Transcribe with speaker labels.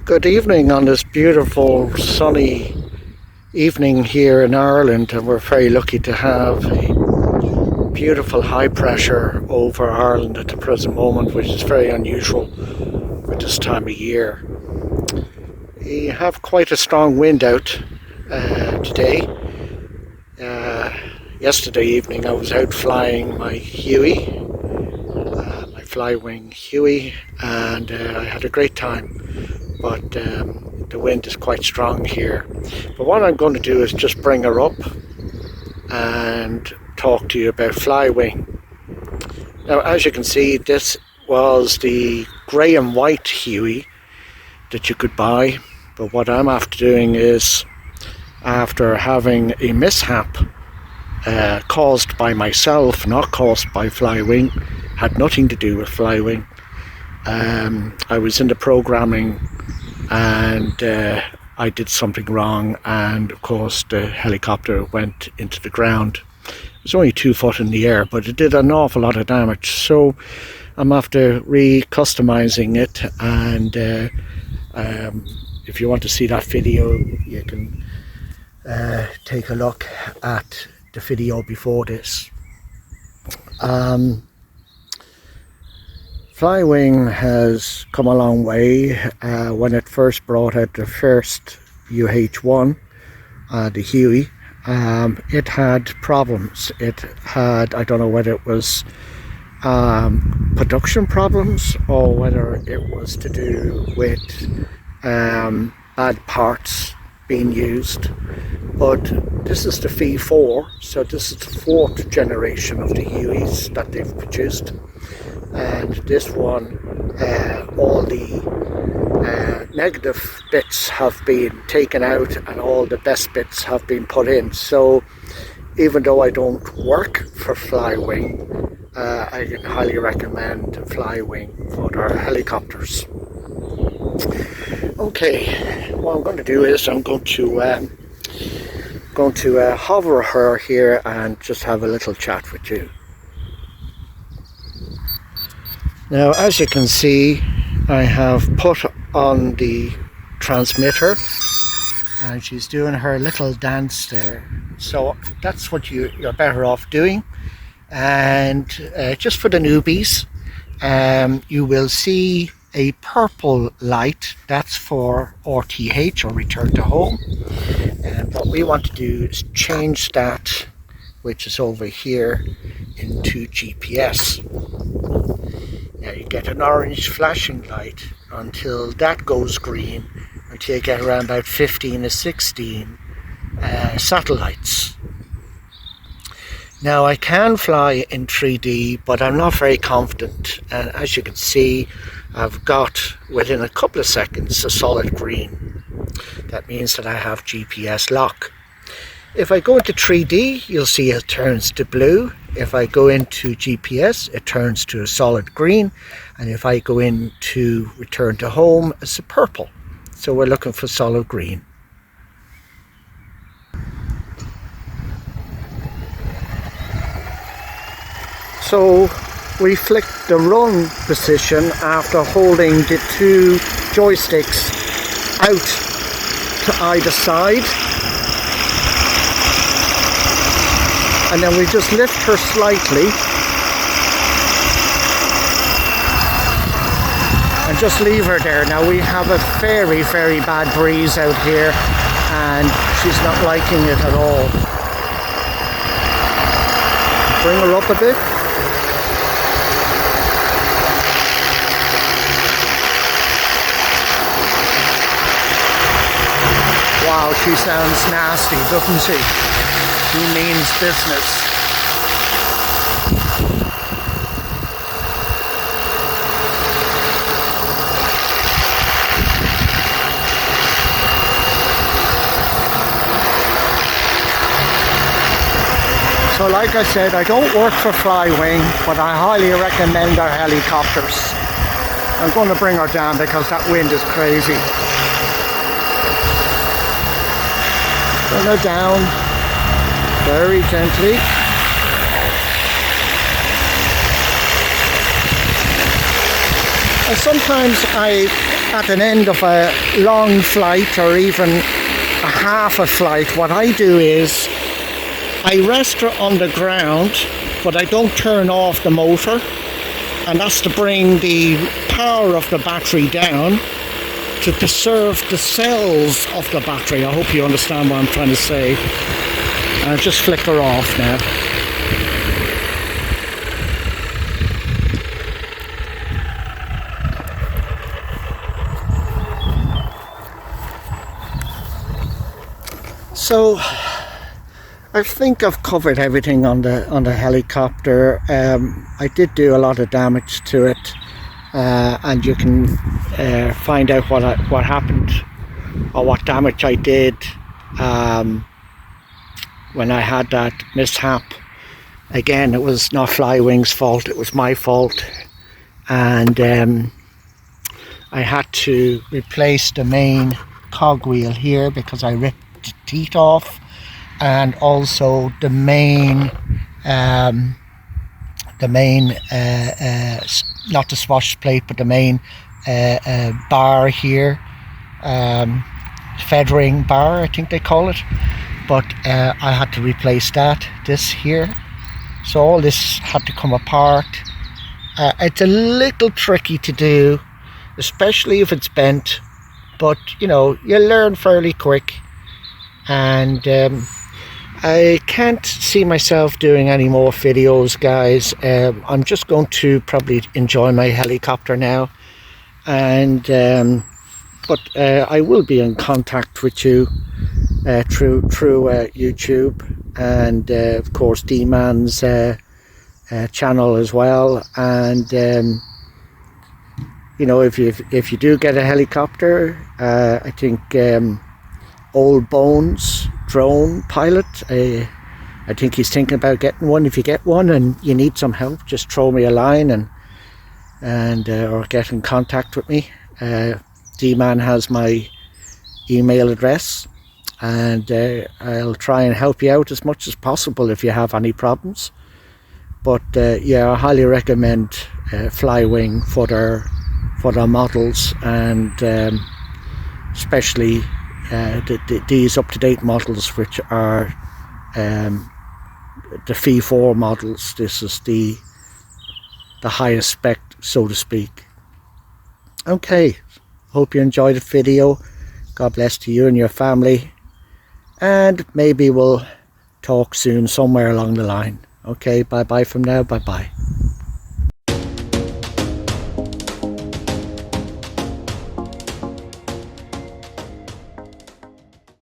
Speaker 1: Good evening on this beautiful sunny evening here in Ireland, and we're very lucky to have a beautiful high pressure over Ireland at the present moment, which is very unusual for this time of year. We have quite a strong wind out today. Yesterday evening I was out flying my Huey, my Flywing Huey, and I had a great time. But the wind is quite strong here. But what I'm going to do is just bring her up and talk to you about Flywing. Now, as you can see, this was the grey and white Huey that you could buy. But what I'm after doing is, after having a mishap caused by myself, not caused by Flywing, had nothing to do with Flywing. I was in the programming and I did something wrong, and of course the helicopter went into the ground. It was only 2 foot in the air, but it did an awful lot of damage. So I'm after re-customizing it, and if you want to see that video, you can take a look at the video before this. Flywing has come a long way. When it first brought out the first UH1, the Huey, it had problems. It had, I don't know whether it was production problems or whether it was to do with bad parts being used. But this is the V4, so this is the 4th generation of the Hueys that they've produced. And this one, all the negative bits have been taken out and all the best bits have been put in. So even though I don't work for Flywing, I can highly recommend Flywing for their helicopters. Okay, what I'm going to do is I'm going to hover her here and just have a little chat with you. Now, as you can see, I have put on the transmitter and she's doing her little dance there. So that's what you're better off doing. And just for the newbies, you will see a purple light. That's for RTH, or return to home. And what we want to do is change that, which is over here, into GPS. Now you get an orange flashing light until that goes green, until you get around about 15 or 16 satellites. Now I can fly in 3D, but I'm not very confident, and as you can see, I've got within a couple of seconds a solid green. That means that I have GPS lock. If I go into 3D, you'll see it turns to blue. If I go into GPS, it turns to a solid green. And if I go into return to home, it's a purple. So we're looking for solid green. So we flick the run position after holding the 2 joysticks out to either side. And then we just lift her slightly and just leave her there. Now we have a very, very bad breeze out here and she's not liking it at all. Bring her up a bit. Wow, she sounds nasty, doesn't she? She means business. So like I said, I don't work for Flywing, but I highly recommend our helicopters. I'm going to bring her down because that wind is crazy. Bring her down very gently. And sometimes I at an end of a long flight or even a half a flight, what I do is I rest her on the ground, but I don't turn off the motor, and that's to bring the power of the battery down to preserve the cells of the battery. I hope you understand what I'm trying to say. I'll just flick her off now. So I think I've covered everything on the helicopter. I did do a lot of damage to it, and you can find out what happened or what damage I did when I had that mishap. Again, it was not Flywing's fault, it was my fault, and I had to replace the main cogwheel here because I ripped the teeth off, and also the main not the swash plate, but the main bar here, feathering bar I think they call it, but I had to replace this here, so all this had to come apart. It's a little tricky to do, especially if it's bent, but you know, you learn fairly quick. And I can't see myself doing any more videos, guys. I'm just going to probably enjoy my helicopter now, and but I will be in contact with you through YouTube, and of course DMANS channel as well. And you know, if you do get a helicopter, I think Old Bones drone pilot, I think he's thinking about getting one. If you get one and you need some help, just throw me a line and or get in contact with me. D-Man has my email address, and I'll try and help you out as much as possible if you have any problems. But yeah, I highly recommend Flywing for their models, and especially these up-to-date models, which are the F4 models. This is the highest spec, so to speak. Okay, hope you enjoyed the video. God bless to you and your family, and maybe we'll talk soon somewhere along the line. Okay, bye bye from now. Bye bye.